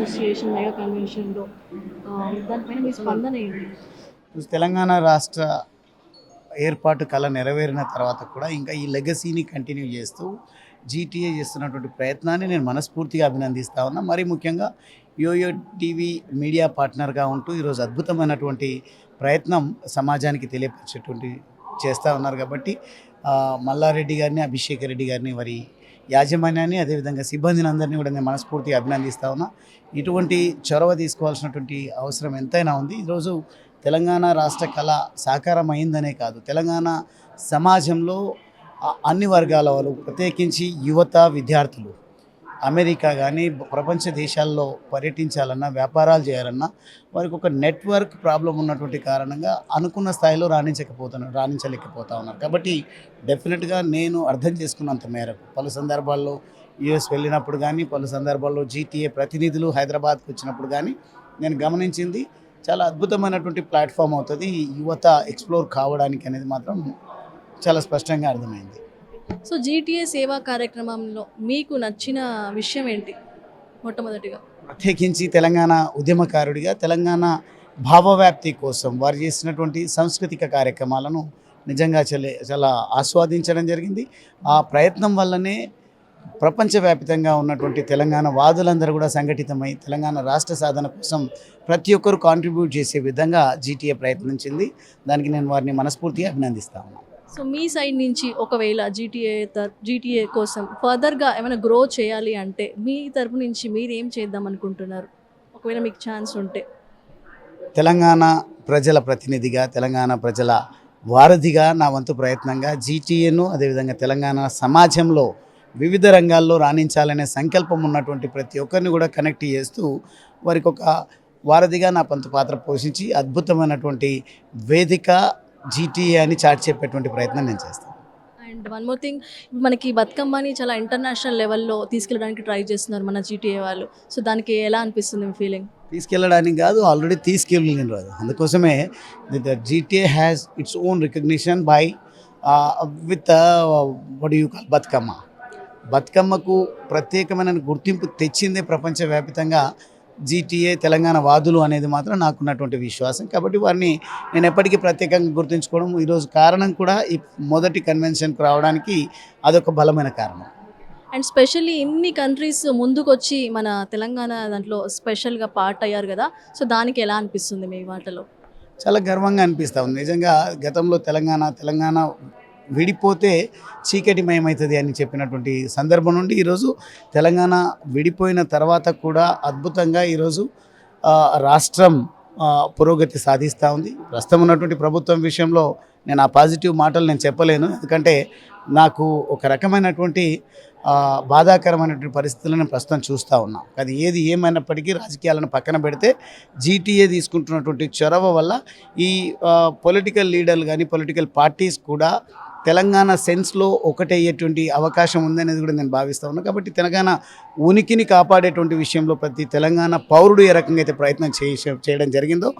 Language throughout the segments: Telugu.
అసోసియేషన్ మెగా కన్వెన్షన్లో దానిపైన మీ స్పందన ఏంటి? తెలంగాణ రాష్ట్ర ఏర్పాటు కళ నెరవేరిన తర్వాత కూడా ఇంకా ఈ లెగసీని కంటిన్యూ చేస్తూ జీటీఏ చేస్తున్నటువంటి ప్రయత్నాన్ని నేను మనస్ఫూర్తిగా అభినందిస్తా ఉన్నా. మరి ముఖ్యంగా యోయో టీవీ మీడియా పార్ట్నర్గా ఉంటూ ఈరోజు అద్భుతమైనటువంటి ప్రయత్నం సమాజానికి తెలియపరిచేటువంటి చేస్తూ ఉన్నారు. కాబట్టి మల్లారెడ్డి గారిని, అభిషేక్ రెడ్డి గారిని, వారి యాజమాన్యాన్ని, అదేవిధంగా సిబ్బందిని అందరినీ కూడా నేను మనస్ఫూర్తిగా అభినందిస్తా ఉన్నా. ఇటువంటి చొరవ తీసుకోవాల్సినటువంటి అవసరం ఎంతైనా ఉంది. ఈరోజు తెలంగాణ రాష్ట్ర కళ సాకారం అయిందనే కాదు, తెలంగాణ సమాజంలో అన్ని వర్గాల వాళ్ళు, ప్రత్యేకించి యువత, విద్యార్థులు అమెరికా కానీ ప్రపంచ దేశాల్లో పర్యటించాలన్నా, వ్యాపారాలు చేయాలన్నా వారికి ఒక నెట్వర్క్ ప్రాబ్లం ఉన్నటువంటి కారణంగా అనుకున్న స్థాయిలో రాణించలేకపోతా ఉన్నారు. కాబట్టి డెఫినెట్గా నేను అర్థం చేసుకున్నంత మేరకు పలు సందర్భాల్లో యుఎస్ వెళ్ళినప్పుడు కానీ, పలు సందర్భాల్లో జీటీఏ ప్రతినిధులు హైదరాబాద్కి వచ్చినప్పుడు కానీ నేను గమనించింది చాలా అద్భుతమైనటువంటి ప్లాట్ఫామ్ అవుతుంది యువత ఎక్స్ప్లోర్ కావడానికి అనేది మాత్రం చాలా స్పష్టంగా అర్థమైంది. సో జీటీఏ సేవా కార్యక్రమంలో మీకు నచ్చిన విషయం ఏంటి? మొట్టమొదటిగా ప్రత్యేకించి తెలంగాణ ఉద్యమకారుడిగా తెలంగాణ భావవ్యాప్తి కోసం వారు చేసినటువంటి సాంస్కృతిక కార్యక్రమాలను నిజంగా చాలా ఆస్వాదించడం జరిగింది. ఆ ప్రయత్నం వల్లనే ప్రపంచవ్యాప్తంగా ఉన్నటువంటి తెలంగాణ వాదులందరూ కూడా సంఘటితమై తెలంగాణ రాష్ట్ర సాధన కోసం ప్రతి ఒక్కరు కాంట్రిబ్యూట్ చేసే విధంగా జీటీఏ ప్రయత్నించింది. దానికి నేను వారిని మనస్ఫూర్తిగా అభినందిస్తా ఉన్నాను. సో మీ సైడ్ నుంచి ఒకవేళ జీటీఏ కోసం ఫర్దర్గా ఏమైనా గ్రో చేయాలి అంటే మీ తరపు నుంచి మీరు ఏం చేద్దాం అనుకుంటున్నారు, ఒకవేళ మీకు ఛాన్స్ ఉంటే? తెలంగాణ ప్రజల ప్రతినిధిగా, తెలంగాణ ప్రజల వారధిగా నా వంతు ప్రయత్నంగా జీటీఏను, అదేవిధంగా తెలంగాణ సమాజంలో వివిధ రంగాల్లో రాణించాలనే సంకల్పం ఉన్నటువంటి ప్రతి ఒక్కరిని కూడా కనెక్ట్ చేస్తూ వారికి ఒక వారధిగా నా వంతు పాత్ర పోషించి అద్భుతమైనటువంటి వేదిక జీటీఏ అని చాటి చెప్పేటువంటి ప్రయత్నం నేను చేస్తాను. అండ్ వన్ మోర్ థింగ్, మనకి బతుకమ్మని చాలా ఇంటర్నేషనల్ లెవెల్లో తీసుకెళ్ళడానికి ట్రై చేస్తున్నారు మన జీటీఏ వాళ్ళు. సో దానికి ఎలా అనిపిస్తుంది మీ ఫీలింగ్? తీసుకెళ్ళడానికి కాదు, ఆల్రెడీ తీసుకెళ్ళిన రాదు. అందుకోసమే GTA has its own recognition by with what you call బతుకమ్మకు ప్రత్యేకమైన గుర్తింపు తెచ్చిందే ప్రపంచవ్యాప్తంగా జీటీఏ తెలంగాణ వాదులు అనేది మాత్రం నాకున్నటువంటి విశ్వాసం. కాబట్టి వారిని నేను ఎప్పటికీ ప్రత్యేకంగా గుర్తుంచుకోవడం ఈరోజు కారణం కూడా ఈ మొదటి కన్వెన్షన్కి రావడానికి అదొక బలమైన కారణం. అండ్ స్పెషల్లీ ఇన్ని కంట్రీస్ ముందుకు వచ్చి మన తెలంగాణ దాంట్లో స్పెషల్గా పార్ట్ అయ్యారు కదా, సో దానికి ఎలా అనిపిస్తుంది మీ వాటలో? చాలా గర్వంగా అనిపిస్తూ ఉంది. నిజంగా గతంలో తెలంగాణ విడిపోతే చీకటిమయమవుతుంది అని చెప్పినటువంటి సందర్భం నుండి ఈరోజు తెలంగాణ విడిపోయిన తర్వాత కూడా అద్భుతంగా ఈరోజు రాష్ట్రం పురోగతి సాధిస్తూ ఉంది. ప్రస్తుతం ఉన్నటువంటి ప్రభుత్వం విషయంలో నేను ఆ పాజిటివ్ మాటలు నేను చెప్పలేను, ఎందుకంటే నాకు ఒక రకమైనటువంటి బాధాకరమైనటువంటి పరిస్థితులను ప్రస్తుతం చూస్తూ ఉన్నాం. అది ఏది ఏమైనప్పటికీ రాజకీయాలను పక్కన పెడితే జీటీఏ తీసుకుంటున్నటువంటి చొరవ వల్ల ఈ పొలిటికల్ లీడర్లు కానీ పొలిటికల్ పార్టీస్ కూడా తెలంగాణ సెన్స్లో ఒకటయ్యేటువంటి అవకాశం ఉందనేది కూడా నేను భావిస్తూ ఉన్నాను. కాబట్టి తెలంగాణ ఉనికిని కాపాడేటువంటి విషయంలో ప్రతి తెలంగాణ పౌరుడు ఏ రకంగా అయితే ప్రయత్నం చేయడం జరిగిందో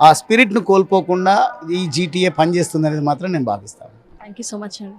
ఆ స్పిరిట్ను కోల్పోకుండా ఈ జీటీఏ పనిచేస్తుంది అనేది మాత్రం నేను భావిస్తాను. థ్యాంక్ యూ సో మచ్ అండి.